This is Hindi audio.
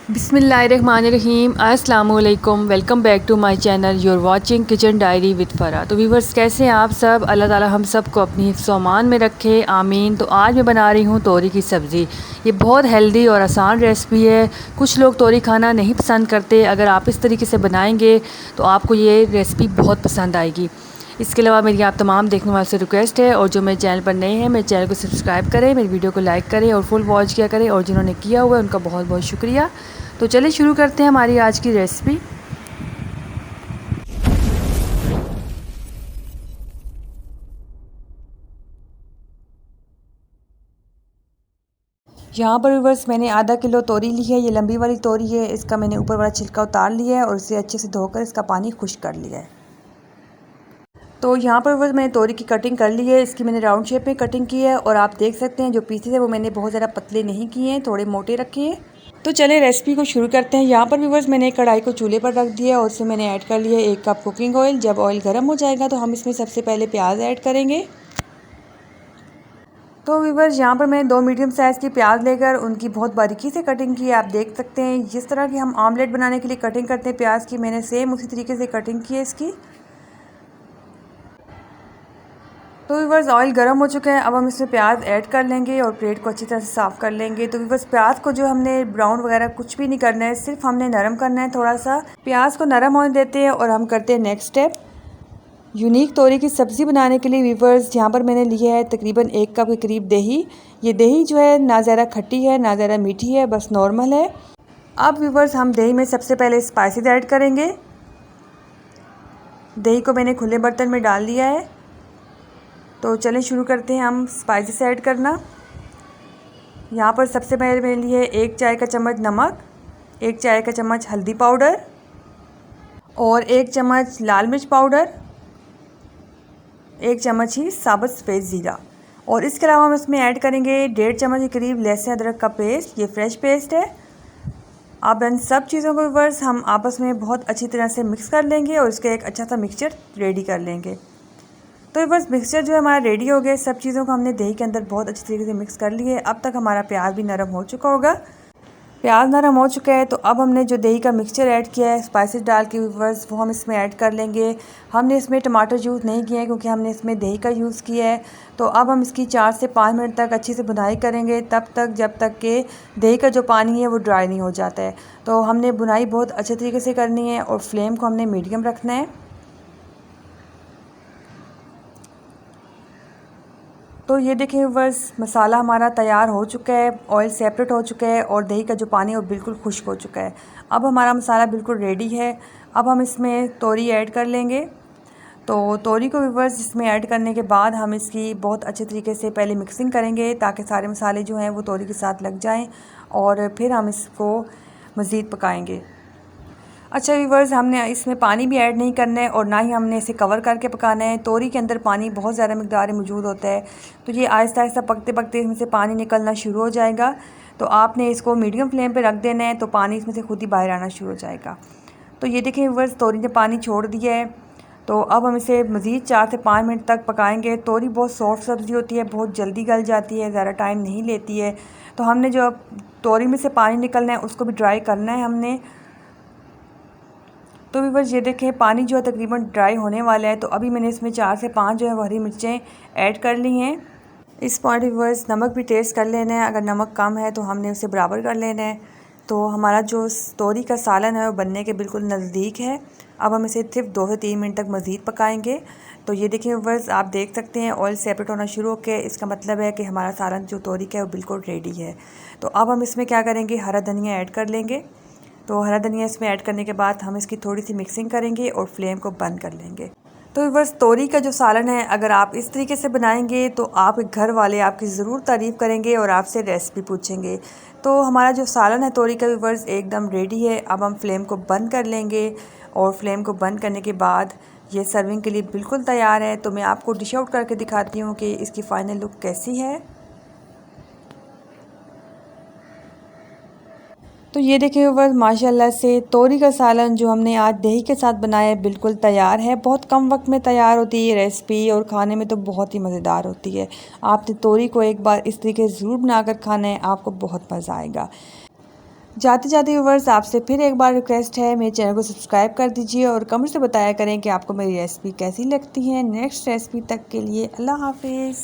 बिस्मिल्लाहिर्रहमानिर्रहीम अस्सलामुअलैकुम। Welcome back to my channel. You're watching kitchen diary with Farah. तो व्यूवर्स, कैसे हैं आप सब? अल्लाह ताला हम सब को अपनी हिफ्ज़ व अमान में रखे, आमीन। तो आज मैं बना रही हूँ तोरी की सब्ज़ी। ये बहुत हेल्दी और आसान रेसिपी है। कुछ लोग तोरी खाना नहीं पसंद करते। अगर आप इस तरीके से बनाएंगे तो आपको ये रेसिपी बहुत पसंद आएगी। इसके अलावा मेरी आप तमाम देखने वालों से रिक्वेस्ट है, और जो मेरे चैनल पर नए हैं मेरे चैनल को सब्सक्राइब करें, मेरी वीडियो को लाइक करें और फुल वॉच किया करें, और जिन्होंने किया हुआ है उनका बहुत बहुत शुक्रिया। तो चलिए शुरू करते हैं हमारी आज की रेसिपी। यहाँ पर व्यूअर्स मैंने आधा किलो तोरी ली है। ये लंबी वाली तोरी है। इसका मैंने ऊपर वाला छिलका उतार लिया है और इसे अच्छे से धोकर इसका पानी खुश्क कर लिया है। तो यहाँ पर व्यूअर्स मैंने तोरी की कटिंग कर ली है। इसकी मैंने राउंड शेप में कटिंग की है, और आप देख सकते हैं जो पीसेस है वो मैंने बहुत ज़्यादा पतले नहीं किए हैं, थोड़े मोटे रखे हैं। तो चलिए रेसिपी को शुरू करते हैं। यहाँ पर व्यूअर्स मैंने एक कढ़ाई को चूल्हे पर रख दिया और उसमें मैंने ऐड कर लिया 1 कप कुकिंग ऑयल। जब ऑयल गर्म हो जाएगा तो हम इसमें सबसे पहले प्याज ऐड करेंगे। तो व्यूअर्स यहाँ पर मैंने 2 मीडियम साइज़ की प्याज लेकर उनकी बहुत बारीकी से कटिंग की है। आप देख सकते हैं जिस तरह की हम आमलेट बनाने के लिए कटिंग करते हैं प्याज की, मैंने सेम उसी तरीके से कटिंग की है इसकी। तो व्यूअर्स ऑयल गर्म हो चुका है। अब हम इसमें प्याज ऐड कर लेंगे और प्लेट को अच्छी तरह से साफ़ कर लेंगे। तो व्यूअर्स प्याज को जो हमने ब्राउन वगैरह कुछ भी नहीं करना है, सिर्फ हमने नरम करना है। थोड़ा सा प्याज को नरम होने देते हैं और हम करते हैं नेक्स्ट स्टेप। यूनिक तोरी की सब्ज़ी बनाने के लिए व्यूअर्स यहाँ पर मैंने लिया है तकरीबन 1 कप के करीब दही। ये दही जो है ना ज़्यादा खट्टी है ना ज़्यादा मीठी है, बस नॉर्मल है। अब व्यूअर्स हम दही में सबसे पहले स्पाइसेस ऐड करेंगे। दही को मैंने खुले बर्तन में डाल दिया है। तो चलें शुरू करते हैं हम स्पाइसेस ऐड करना। यहाँ पर सबसे पहले मैंने लिए 1 चाय का चम्मच नमक, 1 चाय का चम्मच हल्दी पाउडर और 1 चम्मच लाल मिर्च पाउडर, 1 चम्मच ही साबुत सफ़ेद ज़ीरा। और इसके अलावा हम इसमें ऐड करेंगे 1.5 चम्मच के करीब लहसुन अदरक का पेस्ट। ये फ्रेश पेस्ट है। अब इन सब चीज़ों को व्यूअर्स हम आपस में बहुत अच्छी तरह से मिक्स कर लेंगे और इसका एक अच्छा सा मिक्सचर रेडी कर लेंगे। तो बस मिक्सचर जो है हमारा रेडी हो गया। सब चीज़ों को हमने दही के अंदर बहुत अच्छी तरीके से मिक्स कर लिए। अब तक हमारा प्याज भी नरम हो चुका होगा। प्याज नरम हो चुका है तो अब हमने जो दही का मिक्सचर ऐड किया है स्पाइसेस डाल के व्यूअर्स, वो हम इसमें ऐड कर लेंगे। हमने इसमें टमाटर यूज़ नहीं किया है क्योंकि हमने इसमें दही का यूज़ किया है। तो अब हम इसकी 4 से 5 मिनट तक अच्छी से भुनाई करेंगे, तब तक जब तक कि दही का जो पानी है वो ड्राई नहीं हो जाता है। तो हमने भुनाई बहुत अच्छे तरीके से करनी है और फ्लेम को हमने मीडियम रखना है। तो ये देखिए व्यूअर्स, मसाला हमारा तैयार हो चुका है, ऑयल सेपरेट हो चुका है और दही का जो पानी है वो बिल्कुल खुश्क हो चुका है। अब हमारा मसाला बिल्कुल रेडी है। अब हम इसमें तोरी ऐड कर लेंगे। तो तोरी को व्यूअर्स इसमें ऐड करने के बाद हम इसकी बहुत अच्छे तरीके से पहले मिक्सिंग करेंगे ताकि सारे मसाले जो हैं वो तोरी के साथ लग जाएं, और फिर हम इसको मज़ीद पकाएंगे। अच्छा व्यूअर्स, हमने इसमें पानी भी ऐड नहीं करना है और ना ही हमने इसे कवर करके पकाना है। तोरी के अंदर पानी बहुत ज़्यादा मिकदार में मौजूद होता है, तो ये आहिस्ता आहिस्ता पकते पकते इसमें से पानी निकलना शुरू हो जाएगा। तो आपने इसको मीडियम फ्लेम पे रख देना है, तो पानी इसमें से खुद ही बाहर आना शुरू हो जाएगा। तो ये देखें व्यूअर्स, तोरी ने पानी छोड़ दिया है। तो अब हम इसे मज़ीद 4 से 5 मिनट तक पकाएंगे। तोरी बहुत सॉफ्ट सब्ज़ी होती है, बहुत जल्दी गल जाती है, ज़्यादा टाइम नहीं लेती है। तो हमने जो तोरी में से पानी निकलना है उसको भी ड्राई करना है हमने। तो व्यूअर्स ये देखें पानी जो है तकरीबन ड्राई होने वाला है। तो अभी मैंने इसमें 4 से 5 जो है हरी मिर्चें ऐड कर ली हैं। इस पॉइंट व्यूअर्स नमक भी टेस्ट कर लेना है, अगर नमक कम है तो हमने उसे बराबर कर लेना है। तो हमारा जो तोरी का सालन है वो बनने के बिल्कुल नज़दीक है। अब हम इसे सिर्फ 2 से 3 मिनट तक मज़ीद पकाएंगे। तो ये देखिए व्यूअर्स, आप देख सकते हैं ऑयल सेपरेट होना शुरू हो गया। इसका मतलब है कि हमारा सालन जो तोरी का है वो बिल्कुल रेडी है। तो अब हम इसमें क्या करेंगे, हरा धनिया ऐड कर लेंगे। तो हरा धनिया इसमें ऐड करने के बाद हम इसकी थोड़ी सी मिक्सिंग करेंगे और फ्लेम को बंद कर लेंगे। तो बस तोरी का जो सालन है अगर आप इस तरीके से बनाएंगे तो आपके घर वाले आपकी ज़रूर तारीफ़ करेंगे और आपसे रेसिपी पूछेंगे। तो हमारा जो सालन है तोरी का व्यूअर्स एकदम रेडी है। अब हम फ्लेम को बंद कर लेंगे और फ्लेम को बंद करने के बाद ये सर्विंग के लिए बिल्कुल तैयार है। तो मैं आपको डिश आउट करके दिखाती हूँ कि इसकी फ़ाइनल लुक कैसी है। तो ये देखिए व्यूअर्स, माशाल्लाह से तोरी का सालन जो हमने आज दही के साथ बनाया है बिल्कुल तैयार है। बहुत कम वक्त में तैयार होती है ये रेसिपी और खाने में तो बहुत ही मज़ेदार होती है। आपने तोरी को एक बार इस तरीके से ज़रूर बनाकर खाना है, आपको बहुत मज़ा आएगा। जाते जाते व्यूअर्स आपसे फिर एक बार रिक्वेस्ट है, मेरे चैनल को सब्सक्राइब कर दीजिए और कमेंट से बताया करें कि आपको मेरी रेसिपी कैसी लगती है। नेक्स्ट रेसिपी तक के लिए अल्लाह हाफिज़।